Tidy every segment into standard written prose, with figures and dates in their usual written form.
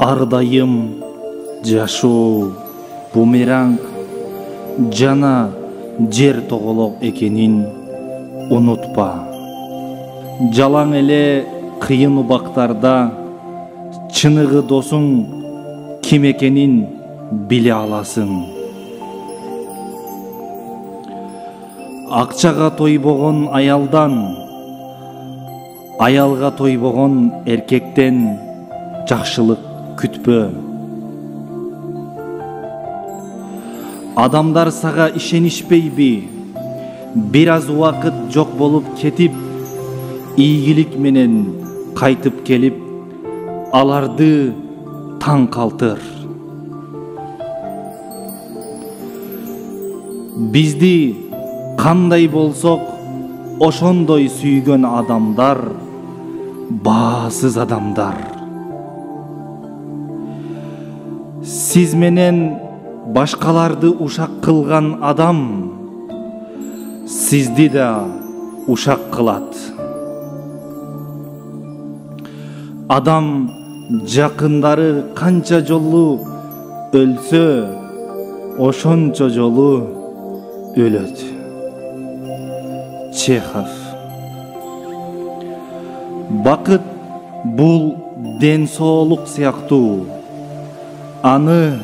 Ардайым жашоо бумеранг жана жер тоголок экенин унутпа. Жалаң эле кыйын убактарда чыныгы досуң ким экенин биле аласың. Акчага тойбогон аялдан, аялга тойбогон эркектен жакшылык күтпө. Адамдар сага ишенишпейби? Бир аз убакыт жок болуп кетип, ийгилик менен кайтып келип, аларды таң калтыр. Бизди кандай болсок, ошондой сүйгөн адамдар баасыз адамдар. Сиз менен башкаларды ушак кылган адам сизди да ушак кылат. Адам жакындары канча жолу өлсө, ошончо жолу өлөт. Чехов. Бакыт бул ден соолук сыяктуу. Аны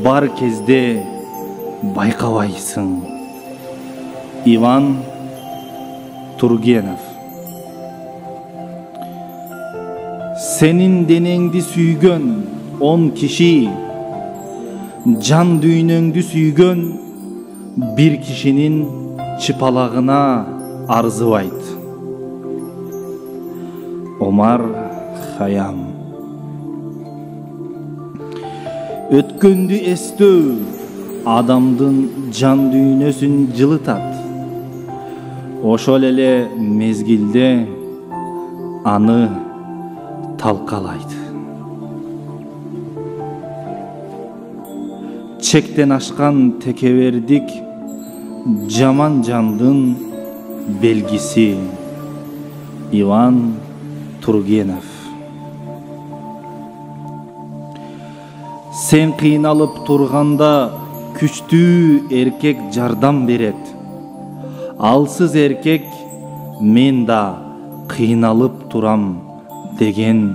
бар кезде байкабайсың. Иван Тургенов. Сенин денеңди сүйгөн 10 киши, жан дүйнөңдү сүйгөн бир кишинин чыпалагына арзыбайт. Омар Хайям. Өткөндү эстөө адамдын жан дүйнөсүн жылытат. Ошол эле мезгилде аны талкалайт. Чектен ашкан текебердик жаман жандын белгиси. Иван Тургенов. Сен кыйналып турганда күчтүү эркек жардам берет. Алсыз эркек мен да кыйналып турам деген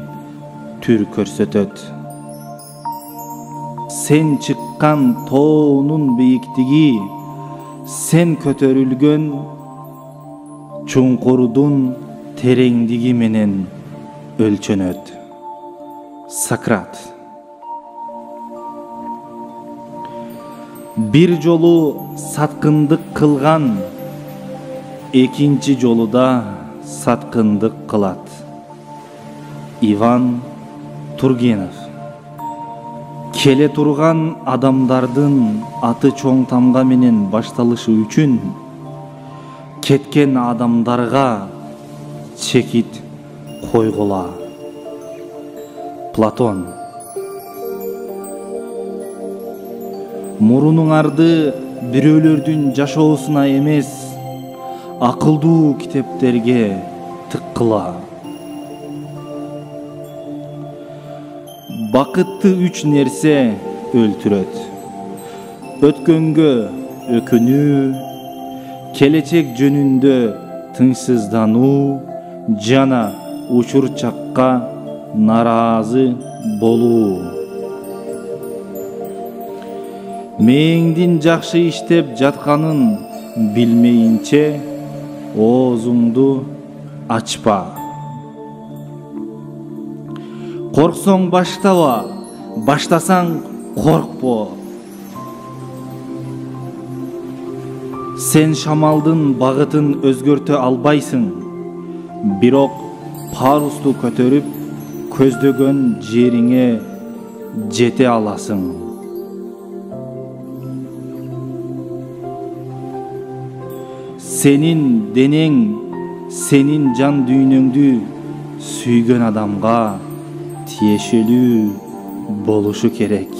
түр көрсөтөт. Сен чыккан тоонун бийиктиги сен көтөрүлгөн чуңкурдун тереңдиги менен өлчөнөт. Сократ. Бир жолу саткындык кылган, экинчи жолу да саткындык кылат. Иван Тургенов. Келе турган адамдардын аты чоң тамга менен башталышы үчүн кеткен адамдарга чекит койгула. Платон. Мурунуңарды бирөөлөрдүн жашоосуна эмес, акылдуу китептерге тыккыла. Бакытты 3 нерсе өлтүрөт. Өткөнгө өкүнүү, келечек жөнүндө тынчсыздануу жана учурчакка наразы болуу. Мээңдин жакшы иштеп жатканын билмейинче оозуңду ачпа. Корксоң баштаба, баштасаң коркпо. Сен шамалдын багытын өзгөртө албайсың, бирок парусту көтөрүп көздөгөн жериңе жете аласың. Сенин денең, сенин жан дүйнөңдү сүйгөн адамга тиешелүү болушу керек.